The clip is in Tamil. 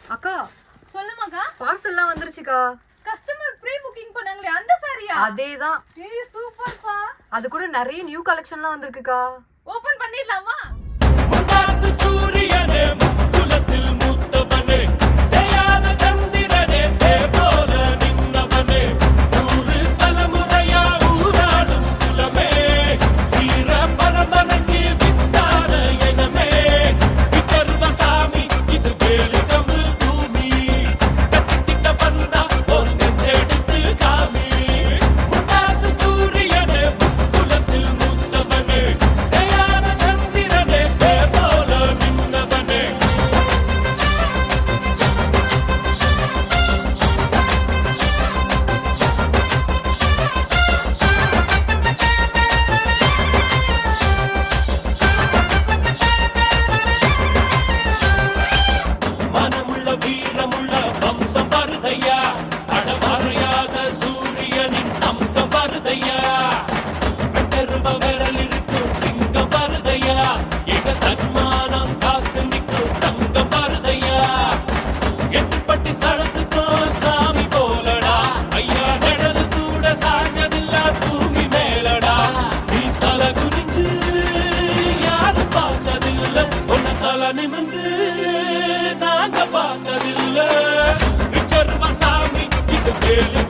அக்கா சொல்லுமாக்கா. பார்சல்லாம் வந்துருச்சுக்கா. கஸ்டமர் ப்ரீ புக்கிங் பண்ணாங்களே அந்த சாரியா? அதேதான். ஏய் சூப்பர்ப்பா. அது கூட நிறைய நியூ கலெக்ஷன்லாம் வந்திருக்குக்கா. ஓபன் பண்ணிடலாமா? நிமிந்து நாங்க பார்த்ததில்லை. விச்சர்வ சாமி இது வேலு